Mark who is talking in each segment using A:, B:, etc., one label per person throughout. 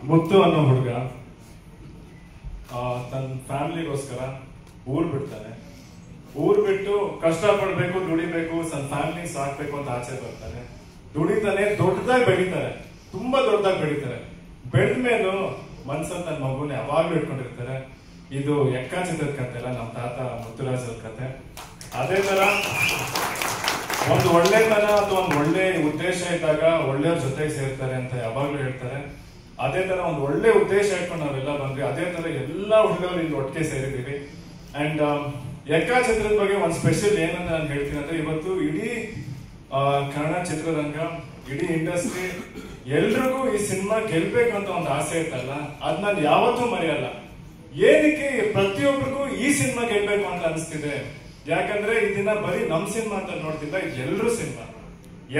A: ಮುತ್ತು ಅನ್ನೋ ಹುಡುಗ ತನ್ನ ಫ್ಯಾಮಿಲಿಗೋಸ್ಕರ ಊರ್ ಬಿಡ್ತಾನೆ. ಊರ್ ಬಿಟ್ಟು ಕಷ್ಟ ಪಡ್ಬೇಕು, ದುಡಿಬೇಕು, ತನ್ನ ಫ್ಯಾಮಿಲಿ ಸಾಕ್ಬೇಕು ಅಂತ ಆಚೆ ಬರ್ತಾನೆ. ದುಡಿತಾನೆ, ದೊಡ್ಡದಾಗಿ ಬೆಳೀತಾರೆ, ತುಂಬಾ ದೊಡ್ಡದಾಗಿ ಬೆಳೀತಾರೆ. ಬೆಳೆದ ಮೇಲೂ ಮನ್ಸಲ್ಲಿ ತನ್ನ ಮಗುನ ಯಾವಾಗ್ಲೂ ಇಟ್ಕೊಂಡಿರ್ತಾರೆ. ಇದು ಎಕ್ಕಾ ಚಿತ್ರದ ಕತೆ ಅಲ್ಲ, ನಮ್ಮ ತಾತ ಮುತ್ತುರಾಜ್ ಅವ್ರ ಕತೆ. ಅದೇ ತರ ಒಂದು ಒಳ್ಳೆತನ ಅಥವಾ ಒಂದು ಒಳ್ಳೆ ಉದ್ದೇಶ ಇದ್ದಾಗ ಒಳ್ಳೆಯವ್ರ ಜೊತೆಗೆ ಸೇರ್ತಾರೆ ಅಂತ ಯಾವಾಗ್ಲೂ ಹೇಳ್ತಾರೆ. ಅದೇ ತರ ಒಂದು ಒಳ್ಳೆ ಉದ್ದೇಶ ಇಟ್ಕೊಂಡು ನಾವೆಲ್ಲ ಬಂದ್ವಿ. ಅದೇ ತರ ಎಲ್ಲಾ ಹುಡುಗರು ಇಲ್ಲಿ ಒಟ್ಟಿಗೆ ಸೇರಿದೀವಿ. ಅಂಡ್ ಎಕ್ಕಾ ಚಿತ್ರದ ಬಗ್ಗೆ ಒಂದು ಸ್ಪೆಷಲ್ ಏನಂತ ನಾನು ಹೇಳ್ತೀನಿ ಅಂದ್ರೆ, ಇವತ್ತು ಇಡೀ ಕನ್ನಡ ಚಿತ್ರರಂಗ, ಇಡೀ ಇಂಡಸ್ಟ್ರಿ ಎಲ್ರಿಗೂ ಈ ಸಿನಿಮಾ ಗೆಲ್ಬೇಕು ಅಂತ ಒಂದು ಆಸೆ ಇರ್ತಲ್ಲ, ಅದ್ ನಾನು ಯಾವತ್ತೂ ಮರೆಯಲ್ಲ. ಏನಕ್ಕೆ ಪ್ರತಿಯೊಬ್ಬರಿಗೂ ಈ ಸಿನಿಮಾ ಗೆಲ್ಬೇಕು ಅಂತ ಅನಿಸ್ತಿದೆ? ಯಾಕಂದ್ರೆ ಇದನ್ನ ಬರೀ ನಮ್ ಸಿನಿಮಾ ಅಂತ ನೋಡ್ತಿಲ್ಲ, ಇದು ಎಲ್ರೂ ಸಿನಿಮಾ.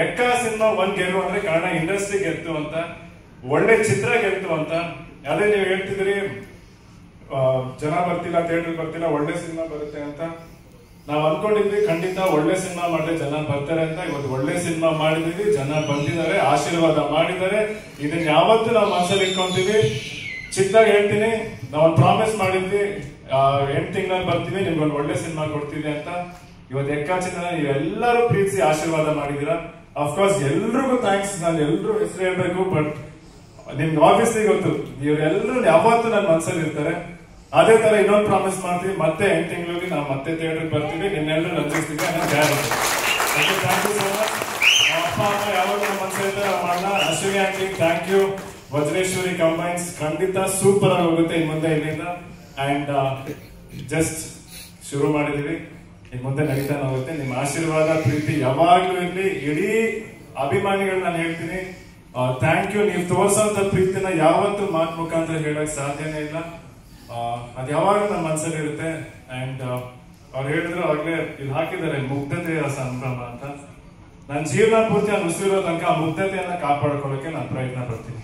A: ಎಕ್ಕಾ ಸಿನಿಮಾ ಒಂದ್ ಗೆಲ್ಲು ಅಂದ್ರೆ ಕನ್ನಡ ಇಂಡಸ್ಟ್ರಿ ಗೆಲ್ತು ಅಂತ, ಒಳ್ಳೆ ಚಿತ್ರ ಗೆಲ್ತು ಅಂತ. ಅದೇ ನೀವು ಹೇಳ್ತಿದ್ರಿ ಜನ ಬರ್ತಿಲ್ಲ, ಥಿಯೇಟರ್ ಬರ್ತಿಲ್ಲ, ಒಳ್ಳೆ ಸಿನಿಮಾ ಬರುತ್ತೆ ಅಂತ. ನಾವ್ ಅನ್ಕೊಂಡಿದ್ವಿ ಖಂಡಿತ ಒಳ್ಳೆ ಸಿನಿಮಾ ಮಾಡಿದ್ರೆ ಜನ ಬರ್ತಾರೆ ಅಂತ. ಇವತ್ತು ಒಳ್ಳೆ ಸಿನಿಮಾ ಮಾಡಿದೀವಿ, ಜನ ಬಂದಿದ್ದಾರೆ, ಆಶೀರ್ವಾದ ಮಾಡಿದ್ದಾರೆ. ಇದನ್ನ ಯಾವತ್ತೂ ನಾವು ಮನಸ್ಸಲ್ಲಿ ಇಟ್ಕೊಂತೀವಿ. ಚಿಕ್ಕದಾಗಿ ಹೇಳ್ತೀನಿ, ನಾವೊಂದು ಪ್ರಾಮಿಸ್ ಮಾಡಿದ್ವಿ, 8 ತಿಂಗಳಲ್ಲಿ ಬರ್ತೀವಿ, ನಿಮ್ಗೊಂದು ಒಳ್ಳೆ ಸಿನಿಮಾ ಕೊಡ್ತೀವಿ ಅಂತ. ಇವತ್ತು ಎಕ್ಕಾ ಚಿತ್ರ ನೀವೆಲ್ಲರೂ ಪ್ರೀತಿಸಿ ಆಶೀರ್ವಾದ ಮಾಡಿದೀರಾ. ಅಫ್ಕೋರ್ಸ್ ಎಲ್ರಿಗೂ ಥ್ಯಾಂಕ್ಸ್. ನಾನು ಎಲ್ರೂ ಹೆಸರು ಹೇಳ್ಬೇಕು, ಬಟ್ ನಿಮ್ಗೆ ಆಬ್ವಿಯಸ್ಲಿ ಗೊತ್ತು, ಇವರೆಲ್ಲರೂ ಯಾವತ್ತೂ ನನ್ನ ಮನಸ್ಸಲ್ಲಿ ಇರ್ತಾರೆ. ಅದೇ ತರ ಇನ್ನೊಂದು ಪ್ರಾಮಿಸ್ ಮಾಡ್ತೀವಿ, ಮತ್ತೆ 8 ತಿಂಗಳಿಗೆ ನಾವು ಮತ್ತೆ ಥಿಯೇಟರ್ ಬರ್ತೀವಿ, ನಿನ್ನೆಲ್ಲರೂ ರಂಜಿಸ್ತೀವಿ ಅನ್ನೋ guarantee. Thank you so much. ಅಪ್ಪ ಅಮ್ಮ ಯಾವಾಗ ನಮ್ಮ ಮನಸ್ಸಲ್ಲಿ ಮಾಡೋಣ. Ashwini aunty thank you. Vajreshwari combines ಖಂಡಿತ ಸೂಪರ್ ಆಗಿ ಹೋಗುತ್ತೆ ಇನ್ ಮುಂದೆ ಇಲ್ಲಿಂದ. ಅಂಡ್ ಜಸ್ಟ್ ಶುರು ಮಾಡಿದೀವಿ, ಇನ್ ಮುಂದೆ ನಡೀತಾ ಹೋಗುತ್ತೆ. ನಿಮ್ಮ ಆಶೀರ್ವಾದ ಪ್ರೀತಿ ಯಾವಾಗ್ಲೂ ಇರ್ಲಿ. ಇಡೀ ಅಭಿಮಾನಿಗಳು ನಾನು ಹೇಳ್ತೀನಿ, ಥ್ಯಾಂಕ್ ಯು. ನೀವು ತೋರ್ಸೋಂತ ಪ್ರೀತಿನ ಯಾವತ್ತೂ ಮಾತು ಮುಖಾಂತರ ಹೇಳಕ್ ಸಾಧ್ಯನೇ ಇಲ್ಲ. ಅದ್ ಯಾವಾಗಲೂ ನಮ್ಮ ಮನಸ್ಸಲ್ಲಿ ಇರುತ್ತೆ. ಅಂಡ್ ಅವ್ರು ಹೇಳಿದ್ರು ಆಗ್ಲೇ ಇಲ್ಲಿ ಹಾಕಿದ್ದಾರೆ, ಮುಗ್ಧತೆಯ ಸಂಭ್ರಮ ಅಂತ. ನನ್ನ ಜೀವನ ಪೂರ್ತಿ ನಾನು ಉಸಿರೋ ತನಕ ಆ ಮುಗ್ಧತೆಯನ್ನ ಕಾಪಾಡ್ಕೊಳ್ಳೋಕೆ ನಾನು ಪ್ರಯತ್ನ ಪಡ್ತೀನಿ.